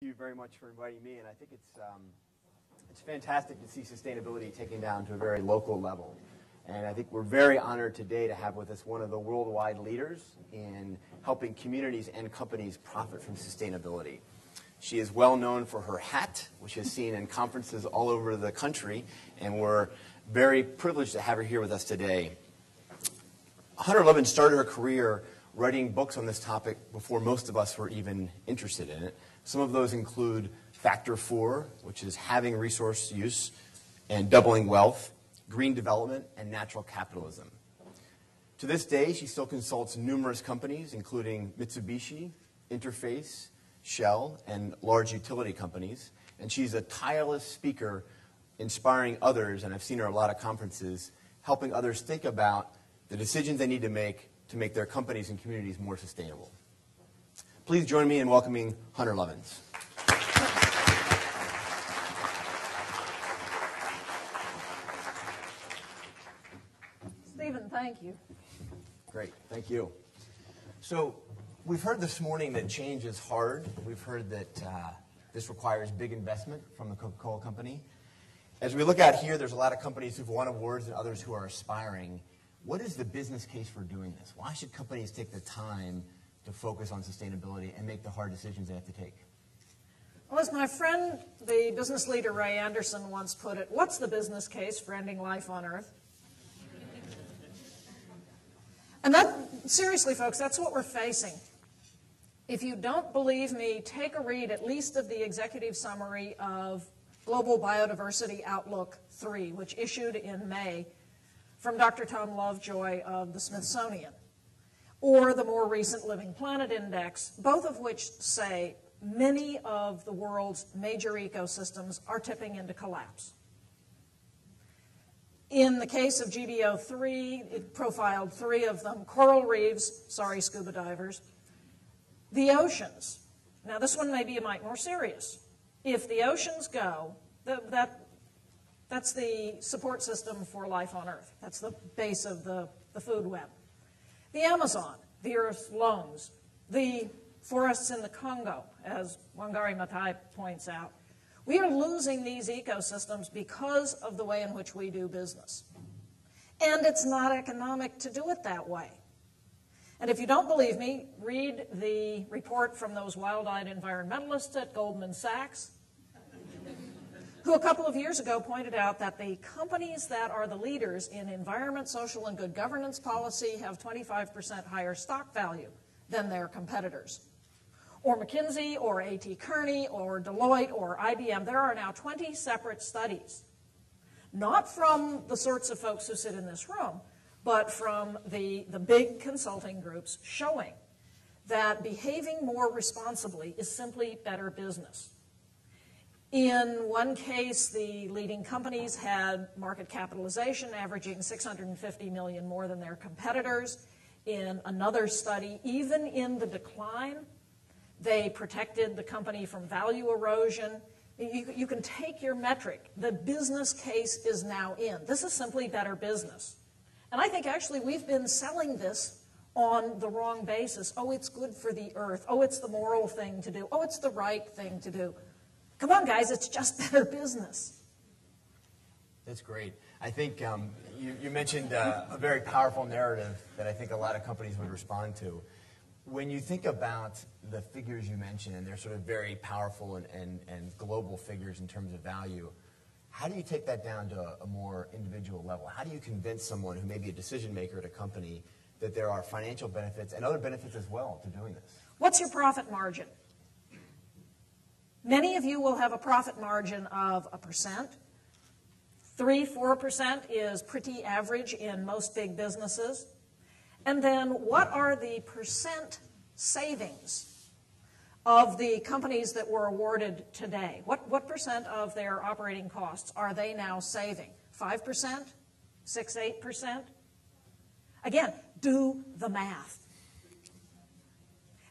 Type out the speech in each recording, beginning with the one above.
Thank you very much for inviting me, and I think it's fantastic to see sustainability taken down to a very local level. And I think we're very honored today to have with us one of the worldwide leaders in helping communities and companies profit from sustainability. She is well known for her hat, which is seen in conferences all over the country, and we're very privileged to have her here with us today. Hunter Lovins started her career writing books on this topic before most of us were even interested in it. Some of those include Factor 4, which is having resource use and doubling wealth, green development, and natural capitalism. To this day, she still consults numerous companies, including Mitsubishi, Interface, Shell, and large utility companies. And she's a tireless speaker, inspiring others, and I've seen her at a lot of conferences, helping others think about the decisions they need to make their companies and communities more sustainable. Please join me in welcoming Hunter Lovins. Stephen, thank you. Great, thank you. So we've heard this morning that change is hard. We've heard that this requires big investment from the Coca-Cola company. As we look out here, there's a lot of companies who've won awards and others who are aspiring. What is the business case for doing this? Why should companies take the time to focus on sustainability and make the hard decisions they have to take? Well, as my friend, the business leader Ray Anderson once put it, what's the business case for ending life on Earth? And seriously, folks, that's what we're facing. If you don't believe me, take a read at least of the executive summary of Global Biodiversity Outlook 3, which issued in May from Dr. Tom Lovejoy of the Smithsonian, or the more recent Living Planet Index, both of which say many of the world's major ecosystems are tipping into collapse. In the case of GBO3, it profiled 3 of them: coral reefs, sorry scuba divers, the oceans. Now this one may be a mite more serious. If the oceans go, that's the support system for life on Earth. That's the base of the food web. The Amazon, the Earth's lungs, the forests in the Congo, as Wangari Maathai points out. We are losing these ecosystems because of the way in which we do business. And it's not economic to do it that way. And if you don't believe me, read the report from those wild-eyed environmentalists at Goldman Sachs, who a couple of years ago pointed out that the companies that are the leaders in environment, social, and good governance policy have 25% higher stock value than their competitors. Or McKinsey, or A.T. Kearney, or Deloitte, or IBM. There are now 20 separate studies, not from the sorts of folks who sit in this room, but from the big consulting groups, showing that behaving more responsibly is simply better business. In one case, the leading companies had market capitalization averaging $650 million more than their competitors. In another study, even in the decline, they protected the company from value erosion. You can take your metric. The business case is now in. This is simply better business. And I think actually we've been selling this on the wrong basis. Oh, it's good for the Earth. Oh, it's the moral thing to do. Oh, it's the right thing to do. Come on, guys, it's just better business. That's great. I think you mentioned a very powerful narrative that I think a lot of companies would respond to. When you think about the figures you mentioned, and they're sort of very powerful and global figures in terms of value, how do you take that down to a more individual level? How do you convince someone who may be a decision maker at a company that there are financial benefits and other benefits as well to doing this? What's your profit margin? Many of you will have a profit margin of 1%. 3-4% is pretty average in most big businesses. And then what are the percent savings of the companies that were awarded today? What percent of their operating costs are they now saving? 5%? 6-8%? Again, do the math.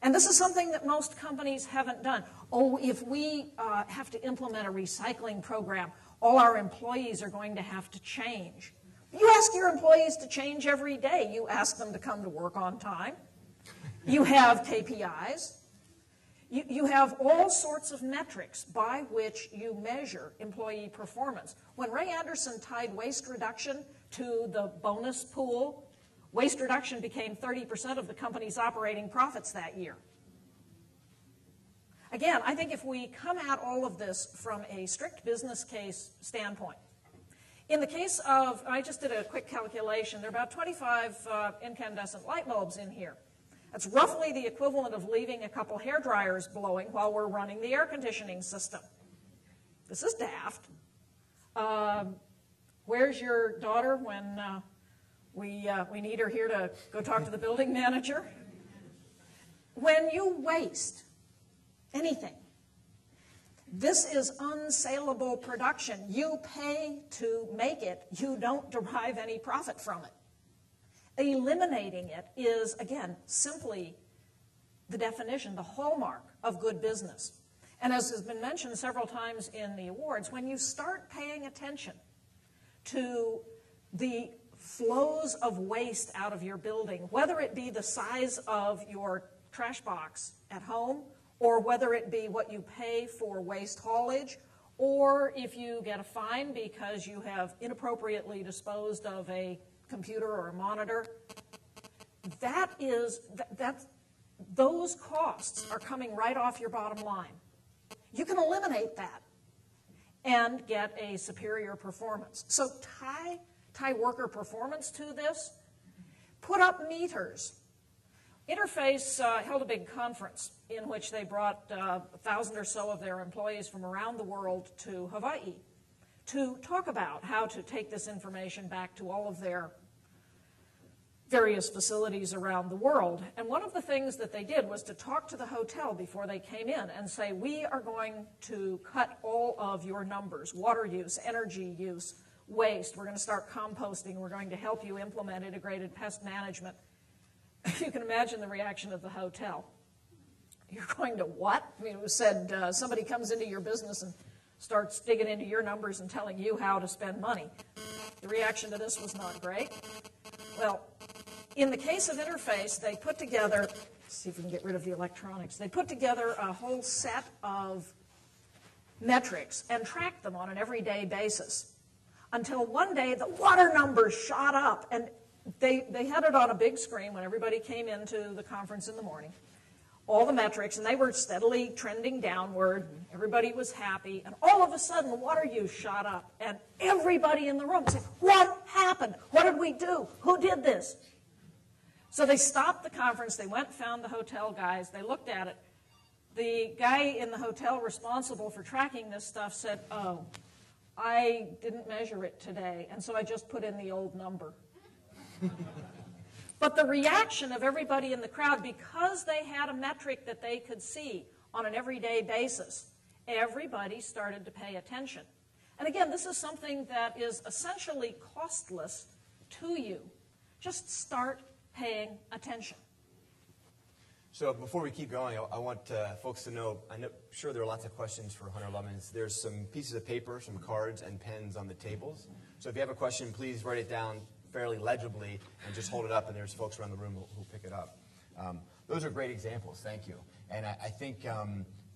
And this is something that most companies haven't done. Oh, if we have to implement a recycling program, all our employees are going to have to change. You ask your employees to change every day. You ask them to come to work on time. You have KPIs. You have all sorts of metrics by which you measure employee performance. When Ray Anderson tied waste reduction to the bonus pool, waste reduction became 30% of the company's operating profits that year. Again, I think if we come at all of this from a strict business case standpoint, in the case of, I just did a quick calculation, there are about 25 incandescent light bulbs in here. That's roughly the equivalent of leaving a couple hair dryers blowing while we're running the air conditioning system. This is daft. Where's your daughter when we need her here to go talk to the building manager? When you waste anything, this is unsaleable production. You pay to make it. You don't derive any profit from it. Eliminating it is, again, simply the definition, the hallmark of good business. And as has been mentioned several times in the awards, when you start paying attention to the flows of waste out of your building, whether it be the size of your trash box at home, or whether it be what you pay for waste haulage, or if you get a fine because you have inappropriately disposed of a computer or a monitor, those costs are coming right off your bottom line. You can eliminate that and get a superior performance. So tie worker performance to this. Put up meters. Interface held a big conference in which they brought 1,000 or so of their employees from around the world to Hawaii to talk about how to take this information back to all of their various facilities around the world. And one of the things that they did was to talk to the hotel before they came in and say, we are going to cut all of your numbers, water use, energy use, waste. We're going to start composting. We're going to help you implement integrated pest management. You can imagine the reaction of the hotel. You're going to what? I mean, it was said somebody comes into your business and starts digging into your numbers and telling you how to spend money. The reaction to this was not great. Well, in the case of Interface, they put together, let's see if we can get rid of the electronics, they put together a whole set of metrics and tracked them on an everyday basis until one day the water numbers shot up, and they had it on a big screen when everybody came into the conference in the morning, all the metrics, and they were steadily trending downward. Everybody was happy, and all of a sudden the water use shot up, and everybody in the room said, what happened? What did we do? Who did this? So they stopped the conference. They went and found the hotel guys. They looked at it. The guy in the hotel responsible for tracking this stuff said, oh, I didn't measure it today, and so I just put in the old number. But the reaction of everybody in the crowd, because they had a metric that they could see on an everyday basis, everybody started to pay attention. And again, this is something that is essentially costless to you. Just start paying attention. So before we keep going, I want folks to know, I'm sure there are lots of questions for Hunter Lovins. There's some pieces of paper, some cards, and pens on the tables. So if you have a question, please write it down fairly legibly and just hold it up, and there's folks around the room who'll pick it up. Those are great examples. Thank you. And I think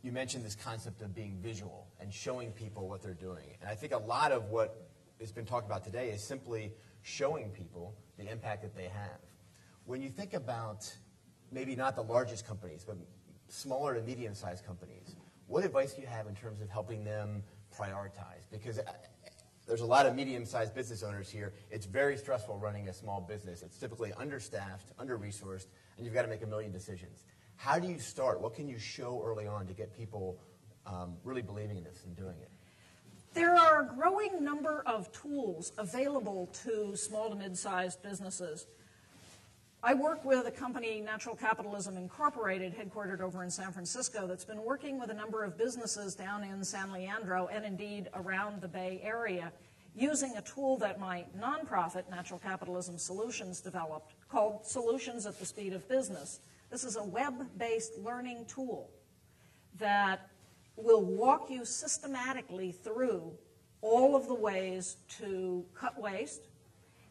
you mentioned this concept of being visual and showing people what they're doing. And I think a lot of what has been talked about today is simply showing people the impact that they have. When you think about maybe not the largest companies, but smaller to medium-sized companies, what advice do you have in terms of helping them prioritize? Because there's a lot of medium-sized business owners here. It's very stressful running a small business. It's typically understaffed, under-resourced, and you've got to make a million decisions. How do you start? What can you show early on to get people really believing in this and doing it? There are a growing number of tools available to small to mid-sized businesses. I work with a company, Natural Capitalism Incorporated, headquartered over in San Francisco, that's been working with a number of businesses down in San Leandro and indeed around the Bay Area, using a tool that my nonprofit, Natural Capitalism Solutions, developed called Solutions at the Speed of Business. This is a web-based learning tool that will walk you systematically through all of the ways to cut waste,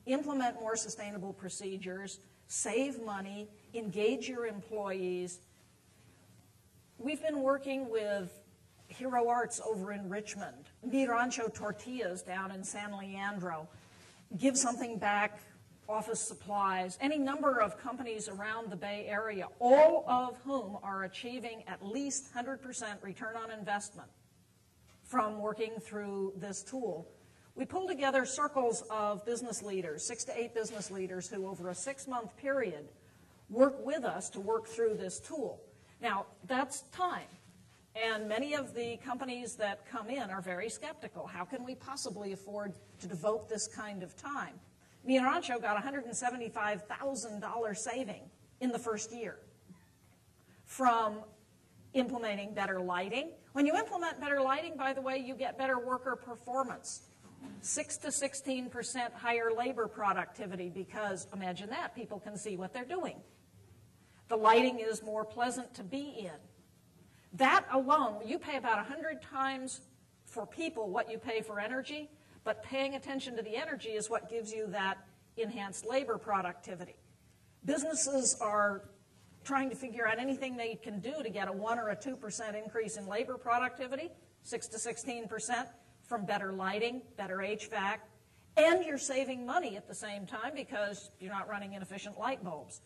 implement more sustainable procedures, save money, engage your employees, we've been working with Hero Arts over in Richmond, Mi Rancho Tortillas down in San Leandro, Give Something Back, Office Supplies, any number of companies around the Bay Area, all of whom are achieving at least 100% return on investment from working through this tool. We pull together circles of business leaders, 6 to 8 business leaders who over a 6-month period work with us to work through this tool. Now, that's time. And many of the companies that come in are very skeptical. How can we possibly afford to devote this kind of time? Mi Rancho got $175,000 saving in the first year from implementing better lighting. When you implement better lighting, by the way, you get better worker performance. 6 to 16% higher labor productivity because, imagine that, people can see what they're doing. The lighting is more pleasant to be in. That alone, you pay about 100 times for people what you pay for energy, but paying attention to the energy is what gives you that enhanced labor productivity. Businesses are trying to figure out anything they can do to get a 1 or a 2% increase in labor productivity, 6 to 16%, from better lighting, better HVAC, and you're saving money at the same time because you're not running inefficient light bulbs.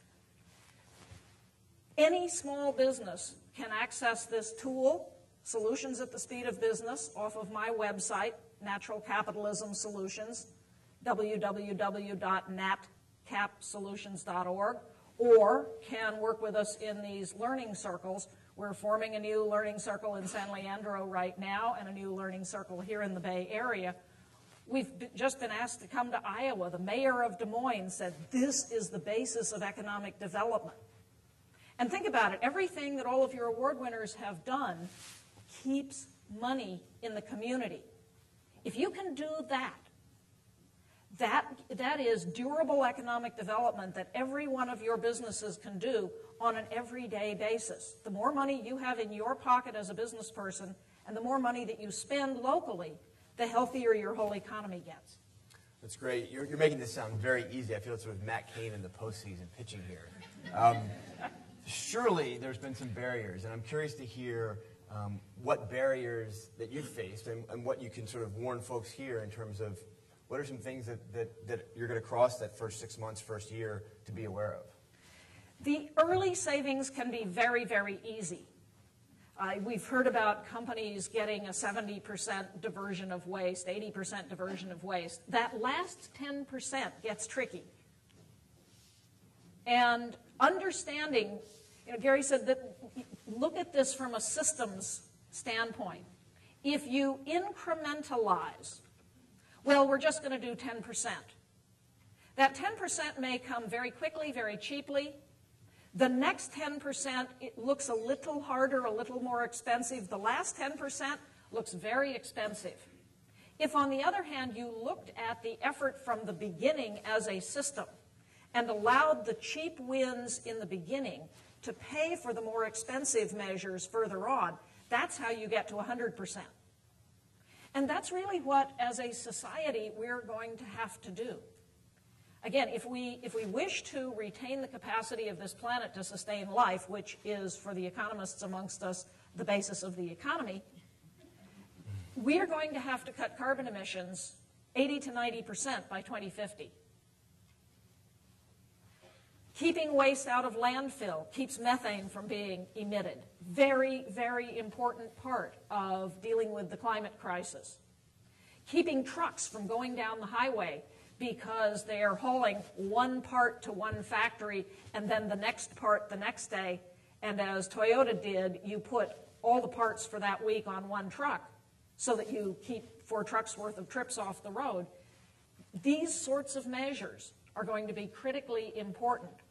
Any small business can access this tool, Solutions at the Speed of Business, off of my website, Natural Capitalism Solutions, www.natcapsolutions.org, or can work with us in these learning circles. We're forming a new learning circle in San Leandro right now and a new learning circle here in the Bay Area. We've just been asked to come to Iowa. The mayor of Des Moines said this is the basis of economic development. And think about it, everything that all of your award winners have done keeps money in the community. If you can do that, that is durable economic development that every one of your businesses can do on an everyday basis. The more money you have in your pocket as a business person and the more money that you spend locally, the healthier your whole economy gets. That's great. You're making this sound very easy. I feel it's sort of Matt Cain in the postseason pitching here. Surely there's been some barriers, and I'm curious to hear what barriers that you've faced and what you can sort of warn folks here in terms of what are some things that you're going to cross that first 6 months, first year to be aware of? The early savings can be very, very easy. We've heard about companies getting a 70% diversion of waste, 80% diversion of waste. That last 10% gets tricky. And understanding, Gary said that look at this from a systems standpoint. If you incrementalize, well, we're just going to do 10%. That 10% may come very quickly, very cheaply. The next 10%, it looks a little harder, a little more expensive. The last 10% looks very expensive. If, on the other hand, you looked at the effort from the beginning as a system and allowed the cheap wins in the beginning to pay for the more expensive measures further on, that's how you get to 100%. And that's really what, as a society, we're going to have to do. Again, if we wish to retain the capacity of this planet to sustain life, which is, for the economists amongst us, the basis of the economy, we are going to have to cut carbon emissions 80 to 90% by 2050. Keeping waste out of landfill keeps methane from being emitted. Very, very important part of dealing with the climate crisis. Keeping trucks from going down the highway because they are hauling one part to one factory and then the next part the next day. And as Toyota did, you put all the parts for that week on one truck so that you keep 4 trucks worth of trips off the road. These sorts of measures are going to be critically important.